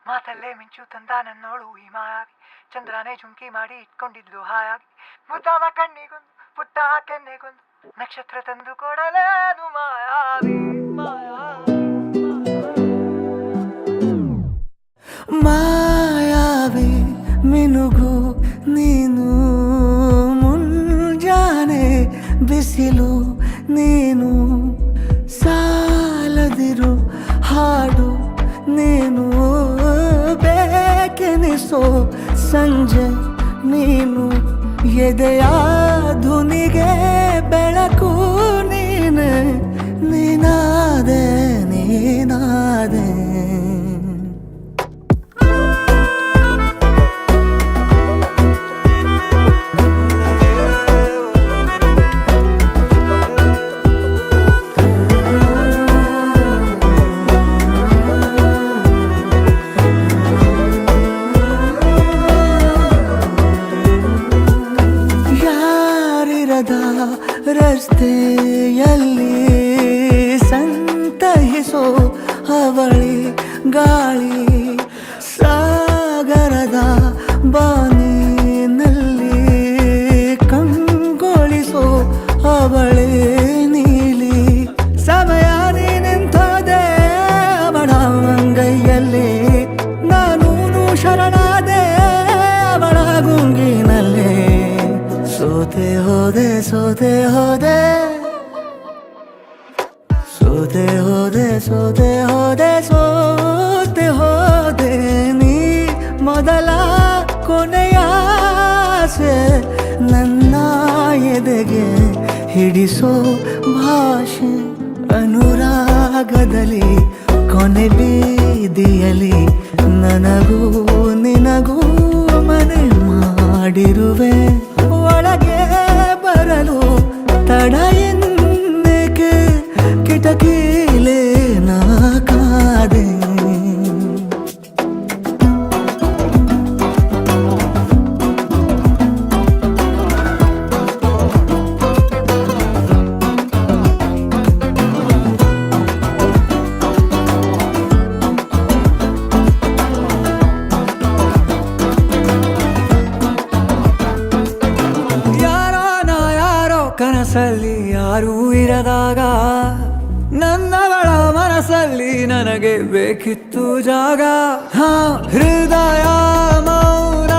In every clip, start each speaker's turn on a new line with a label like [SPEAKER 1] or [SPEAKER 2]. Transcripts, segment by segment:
[SPEAKER 1] ಮಾತಲ್ಲೇ ಮಿಂಚು ತಂದ ನನ್ನೋಳು ಈ ಮಾಯಾವಿ, ಚಂದ್ರನೇ ಜುಂಕಿ ಮಾಡಿ ಇಟ್ಕೊಂಡಿದ್ಲು ಹಾಯಾಗಿ, ಮುದ್ದಾದ ಕಣ್ಣಿಗೊಂದು ಪುಟ್ಟ ಕೆನ್ನೆಗೊಂದು ನಕ್ಷತ್ರ ತಂದು ಕೊಡಲೇನು ಮಾಯಾವಿ ಮಾಯಾವಿ
[SPEAKER 2] ಮಾಯಾವಿ ಮಿನುಗು ನೀನು, ಮುಂಜಾನೆ ಬಿಸಿಲು ನೀನು, ಸಾಲದಿರು ಹಾಡು ನೀನು, ಬೇಕೆನಿಸೋ ಸಂಜೆ ನೀನು, ಎದೆಯ ಧುನಿಗೆ ಬೆಳಕು ನೀನೆ, ನೀನಾದೆ ನೀನಾದೆ. ರಸ್ತೆಯಲ್ಲಿ ಸಂತಹಿಸೋ ಅವಳಿ ಗಾಳಿ, ಸಾಗರದ ಬಾನಿನಲ್ಲಿ ಕಂಗೊಳಿಸೋ ಅವಳೆ ನೀಲಿ, ಸಮಯ ನಿಂತೋದೆ ಅವಳ ಅಂಗೈಯಲ್ಲಿ, ನಾನು ಶರಣಾದೆ ಅವಳ ಗುಂಗಿನಲ್ಲಿ, ಸೋತೆ ಹೋದೆ ಸೋತೆ ಹೋದೆ ಸೋತೆ ಹೋದೆ ಸೋತೆ ಹೋದೆ ಸೋತೆ ಹೋದೆ, ನೀ ಮೊದಲ ಕೊನೆಯ ಆಸೆ, ನನ್ನ ಎದೆಗೆ ಹಿಡಿಸೋ ಭಾಷೆ, ಅನುರಾಗದಲ್ಲಿ ಕೊನೆ ಬೀದಿಯಲ್ಲಿ ನನಗೂ ನಿನಗೂ ಮನೆ ಮಾಡಿರುವೆ, ಒಳಗೆ ಬರಲು ತಡ ಎನ್ನಕ್ಕೆ ಕಿಟಕಿಲೇ ನಾ ಕಾದೆ. ಕನಸಲ್ಲಿ ಯಾರೂ ಇರದಾಗ ನನ್ನವಳ ಮನಸ್ಸಲ್ಲಿ ನನಗೆ ಬೇಕಿತ್ತು ಜಾಗ, ಹೃದಯ ಮೌನ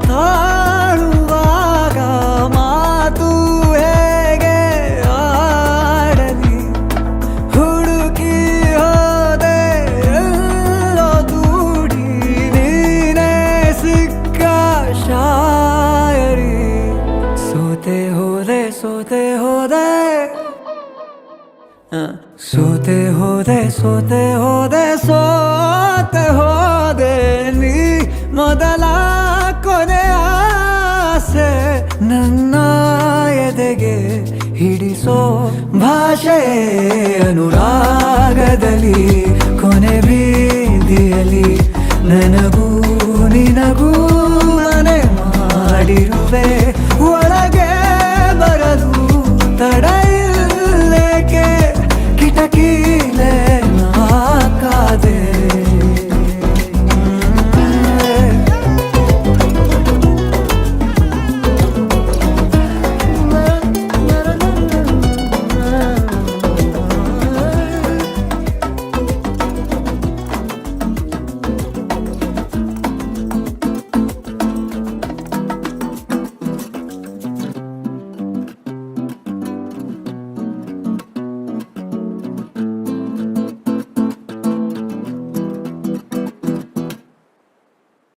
[SPEAKER 2] ತಾಳುವಾಗ ಮಾತು ಹೇಗೆ ಆಡಲಿ, ಹುಡುಕಿ ಹೋದೆ ಎಲ್ಲೋ ದೂಡಿ, ನೀನೇ ಸಿಕ್ಕ ಶಾಯರಿ, ಸೋತೆ ಹೋದೆ ಸೋತೆ ಹೋದೆ ಸೋತೆ ಹೋದೆ ಸೋತೆ ಹೋದೆ ಸೋತೆ ಹೋದೆ, ನೀ ಮೊದಲ ಕೊನೆ ಆಸೆ, ನನ್ನ ಎದೆಗೆ ಹಿಡಿಸೋ ಭಾಷೆ, ಅನುರಾಗದಲ್ಲಿ